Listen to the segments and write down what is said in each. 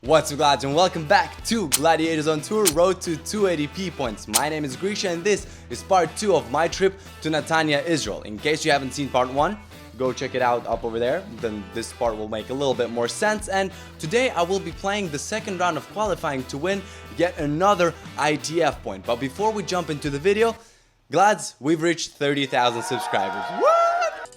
What's up, lads, and welcome back to Gladiators on Tour, Road to 2 ATP points. My name is Grisha and this is part 2 of my trip to Netanya, Israel. In case you haven't seen part 1, go check it out up over there, then this part will make a little bit more sense. And today I will be playing the second round of qualifying to win yet another ITF point. But before we jump into the video, Glads, we've reached 30,000 subscribers. What?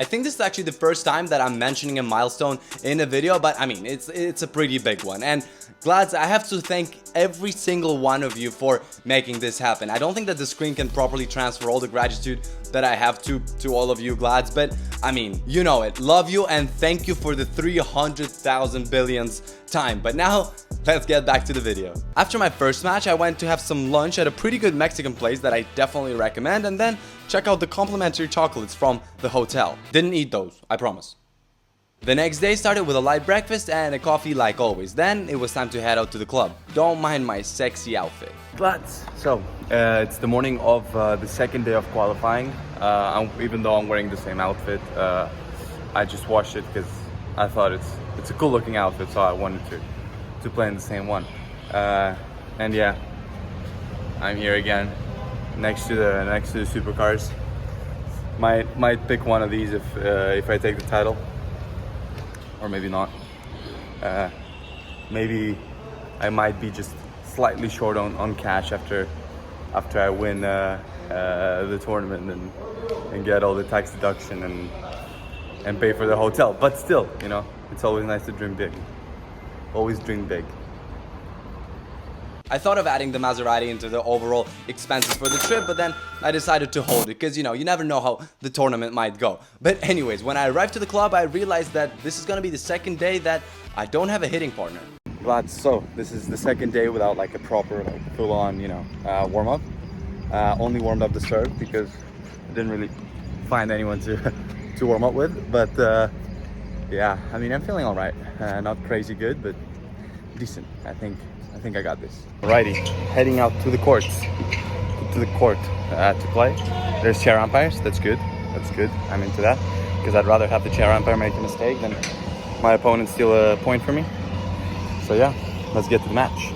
I think this is actually the first time that I'm mentioning a milestone in a video, but I mean, it's a pretty big one. And Glads, I have to thank every single one of you for making this happen. I don't think that the screen can properly transfer all the gratitude that I have to all of you, Glads, but I mean, you know it. Love you and thank you for the 300,000 billionth time. But now, let's get back to the video. After my first match, I went to have some lunch at a pretty good Mexican place that I definitely recommend, and then check out the complimentary chocolates from the hotel. Didn't eat those, I promise. The next day started with a light breakfast and a coffee like always. Then it was time to head out to the club. Don't mind my sexy outfit. So, it's the morning of the second day of qualifying. Even though I'm wearing the same outfit, I just washed it because I thought it's a cool looking outfit, so I wanted to play in the same one. And yeah, I'm here again next to the supercars. Might pick one of these if I take the title, or maybe not. Maybe I might be just slightly short on cash after I win the tournament and get all the tax deduction and pay for the hotel. But still, you know, it's always nice to dream big. Always dream big. I thought of adding the Maserati into the overall expenses for the trip, but then I decided to hold it because, you know, you never know how the tournament might go. But anyways, when I arrived to the club, I realized that this is going to be the second day that I don't have a hitting partner. But so this is the second day without like a proper, like, full-on, you know, warm-up. Only warmed up the serve because I didn't really find anyone to warm up with. But yeah, I mean, I'm feeling all right. Not crazy good, but decent. I think I got this. Alrighty, heading out to the court to play. There's chair umpires. That's good. I'm into that because I'd rather have the chair umpire make a mistake than my opponent steal a point for me. So yeah, let's get to the match.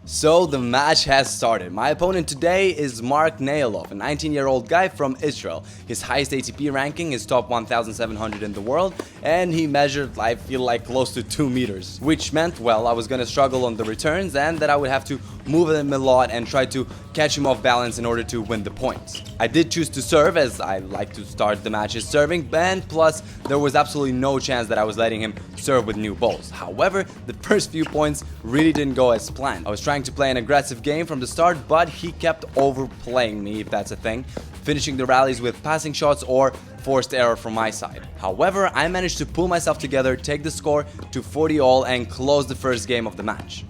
So the match has started. My opponent today is Mark Nailov, a 19-year-old guy from Israel. His highest ATP ranking is top 1,700 in the world, and he measured, I feel like, close to 2 meters, which meant, well, I was gonna struggle on the returns and that I would have to move him a lot and try to catch him off balance in order to win the points. I did choose to serve, as I like to start the matches serving, and plus there was absolutely no chance that I was letting him serve with new balls. However, the first few points really didn't go as planned. I was trying to play an aggressive game from the start, but he kept overplaying me, if that's a thing, finishing the rallies with passing shots or forced error from my side. However, I managed to pull myself together, take the score to 40 all and close the first game of the match.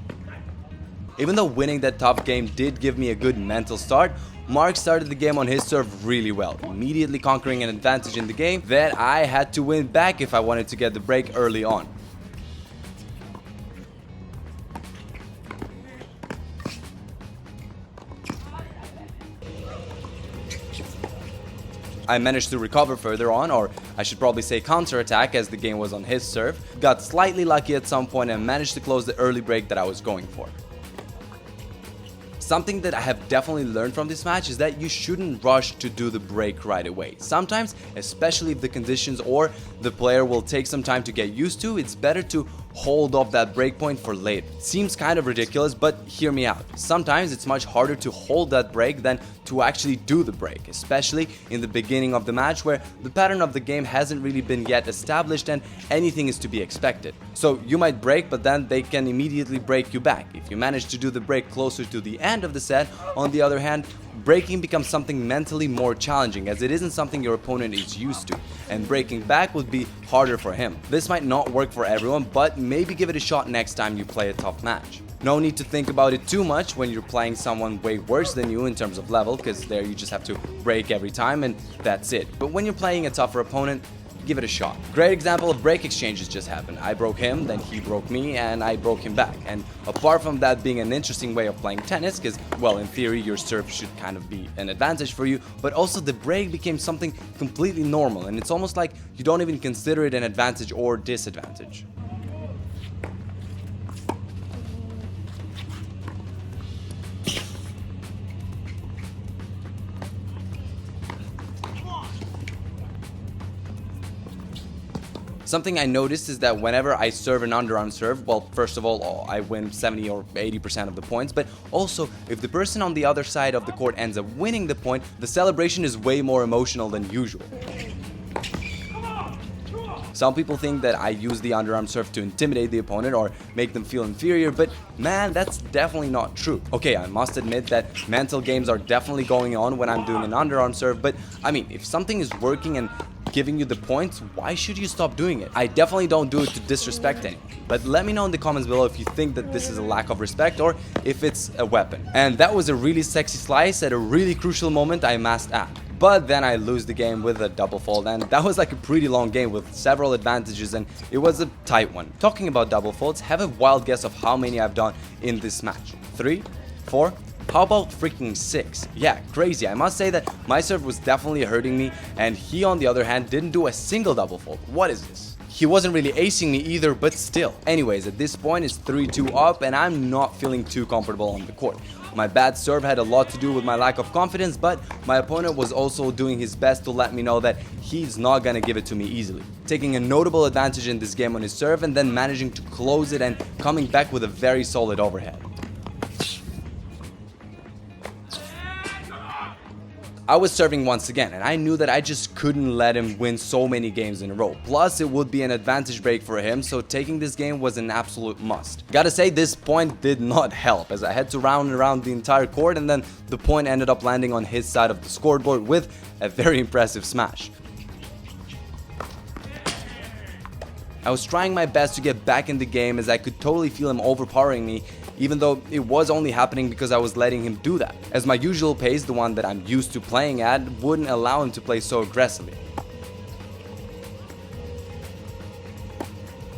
Even though winning that tough game did give me a good mental start, Mark started the game on his serve really well, immediately conquering an advantage in the game that I had to win back if I wanted to get the break early on. I managed to recover further on, or I should probably say counter-attack, as the game was on his serve, got slightly lucky at some point and managed to close the early break that I was going for. Something that I have definitely learned from this match is that you shouldn't rush to do the break right away. Sometimes, especially if the conditions or the player will take some time to get used to, it's better to hold off that break point for later. Seems kind of ridiculous, but hear me out. Sometimes it's much harder to hold that break than to actually do the break, especially in the beginning of the match where the pattern of the game hasn't really been yet established and anything is to be expected. So you might break, but then they can immediately break you back. If you manage to do the break closer to the end of the set, on the other hand, breaking becomes something mentally more challenging, as it isn't something your opponent is used to, and breaking back would be harder for him. This might not work for everyone, but maybe give it a shot next time you play a tough match. No need to think about it too much when you're playing someone way worse than you in terms of level, because there you just have to break every time and that's it. But when you're playing a tougher opponent, give it a shot. Great example of break exchanges just happened. I broke him, then he broke me, and I broke him back. And apart from that being an interesting way of playing tennis, because, well, in theory your serve should kind of be an advantage for you, but also the break became something completely normal, and it's almost like you don't even consider it an advantage or disadvantage. Something I noticed is that whenever I serve an underarm serve, well, first of all, I win 70 or 80% of the points, but also if the person on the other side of the court ends up winning the point, the celebration is way more emotional than usual. Some people think that I use the underarm serve to intimidate the opponent or make them feel inferior, but man, that's definitely not true. Okay, I must admit that mental games are definitely going on when I'm doing an underarm serve, but I mean, if something is working and giving you the points, why should you stop doing it? I definitely don't do it to disrespect anyone, but let me know in the comments below if you think that this is a lack of respect or if it's a weapon. And that was a really sexy slice at a really crucial moment, I must add. But then I lose the game with a double fault, and that was like a pretty long game with several advantages, and it was a tight one. Talking about double faults, have a wild guess of how many I've done in this match. 3? 4? How about freaking 6? Yeah, crazy. I must say that my serve was definitely hurting me, and he on the other hand didn't do a single double fault. What is this? He wasn't really acing me either, but still. Anyways, at this point it's 3-2 up, and I'm not feeling too comfortable on the court. My bad serve had a lot to do with my lack of confidence, but my opponent was also doing his best to let me know that he's not gonna give it to me easily. Taking a notable advantage in this game on his serve and then managing to close it and coming back with a very solid overhead. I was serving once again, and I knew that I just couldn't let him win so many games in a row. Plus, it would be an advantage break for him, so taking this game was an absolute must. Gotta say, this point did not help, as I had to round around the entire court, and then the point ended up landing on his side of the scoreboard with a very impressive smash. I was trying my best to get back in the game, as I could totally feel him overpowering me, even though it was only happening because I was letting him do that, as my usual pace, the one that I'm used to playing at, wouldn't allow him to play so aggressively.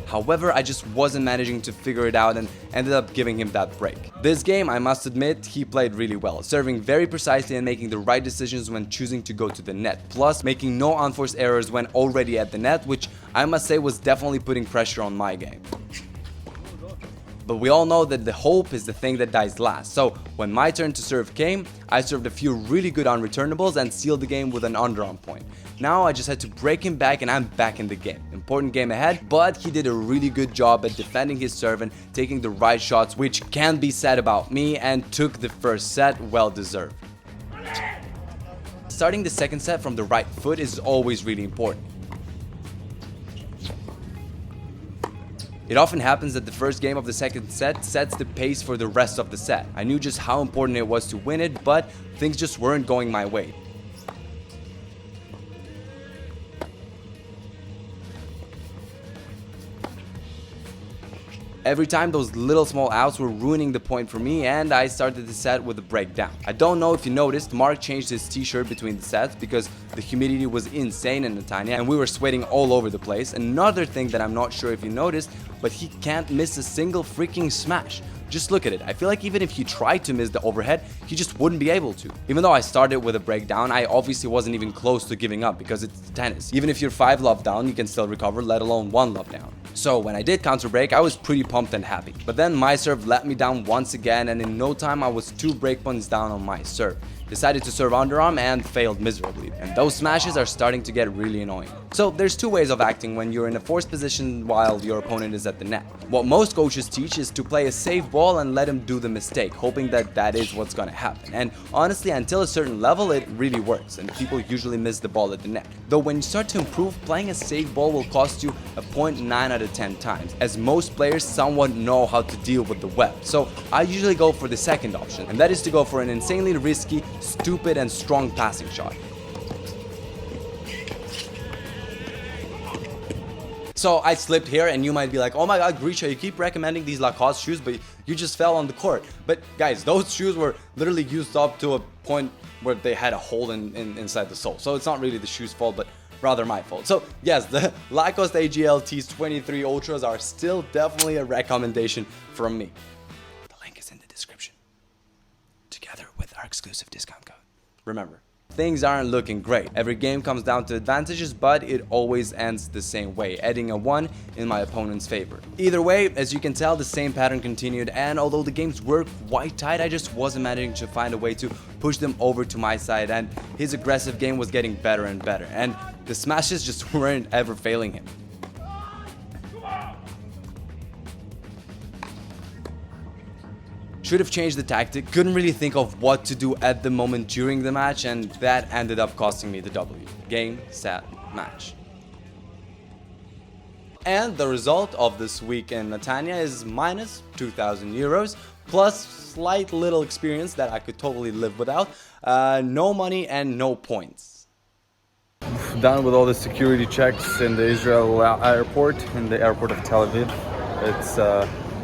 However, I just wasn't managing to figure it out and ended up giving him that break. This game, I must admit, he played really well, serving very precisely and making the right decisions when choosing to go to the net, plus making no unforced errors when already at the net, which I must say was definitely putting pressure on my game. But we all know that the hope is the thing that dies last, so when my turn to serve came, I served a few really good unreturnables and sealed the game with an underarm point. Now I just had to break him back and I'm back in the game. Important game ahead, but he did a really good job at defending his serve and taking the right shots, which can be said about me, and took the first set well deserved. Starting the second set from the right foot is always really important. It often happens that the first game of the second set sets the pace for the rest of the set. I knew just how important it was to win it, but things just weren't going my way. Every time those little small outs were ruining the point for me, and I started the set with a breakdown. I don't know if you noticed, Mark changed his t-shirt between the sets because the humidity was insane in Netanya and we were sweating all over the place. Another thing that I'm not sure if you noticed, but he can't miss a single freaking smash. Just look at it. I feel like even if he tried to miss the overhead, he just wouldn't be able to. Even though I started with a breakdown, I obviously wasn't even close to giving up because it's tennis. Even if you're 5 love down, you can still recover, let alone 1 love down. So when I did counter break, I was pretty pumped and happy. But then my serve let me down once again, and in no time I was 2 break points down on my serve. Decided to serve underarm and failed miserably, and those smashes are starting to get really annoying. So there's 2 ways of acting when you're in a forced position while your opponent is at the net. What most coaches teach is to play a safe ball and let him do the mistake, hoping that that is what's gonna happen. And honestly, until a certain level, it really works, and people usually miss the ball at the net. Though when you start to improve, playing a safe ball will cost you a point 9 out of 10 times, as most players somewhat know how to deal with the web. So I usually go for the second option, and that is to go for an insanely risky, stupid and strong passing shot. So I slipped here, and you might be like, oh my god, Grisha, you keep recommending these Lacoste shoes, but you just fell on the court. But guys, those shoes were literally used up to a point where they had a hole inside the sole. So it's not really the shoe's fault, but rather my fault. So yes, the Lacoste AGLTs 23 Ultras are still definitely a recommendation from me. The link is in the description, together with our exclusive discount code. Remember, things aren't looking great. Every game comes down to advantages, but it always ends the same way, adding a 1 in my opponent's favor. Either way, as you can tell, the same pattern continued, and although the games were quite tight, I just wasn't managing to find a way to push them over to my side, and his aggressive game was getting better and better, and the smashes just weren't ever failing him. Should have changed the tactic, couldn't really think of what to do at the moment during the match, and that ended up costing me the W. Game, set, match. And the result of this week in Netanya is minus 2,000 euros, plus slight little experience that I could totally live without, no money and no points. Done with all the security checks in the Israel airport, in the airport of Tel Aviv. It's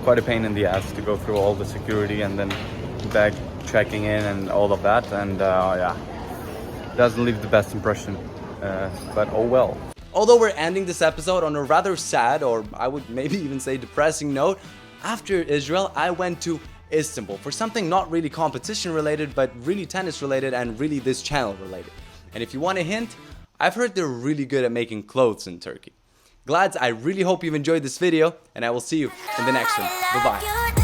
quite a pain in the ass to go through all the security and then bag checking in and all of that, and yeah, doesn't leave the best impression, but oh well. Although we're ending this episode on a rather sad, or I would maybe even say depressing note, after Israel I went to Istanbul for something not really competition related, but really tennis related and really this channel related. And if you want a hint, I've heard they're really good at making clothes in Turkey. Glads, I really hope you've enjoyed this video, and I will see you in the next one. Bye bye.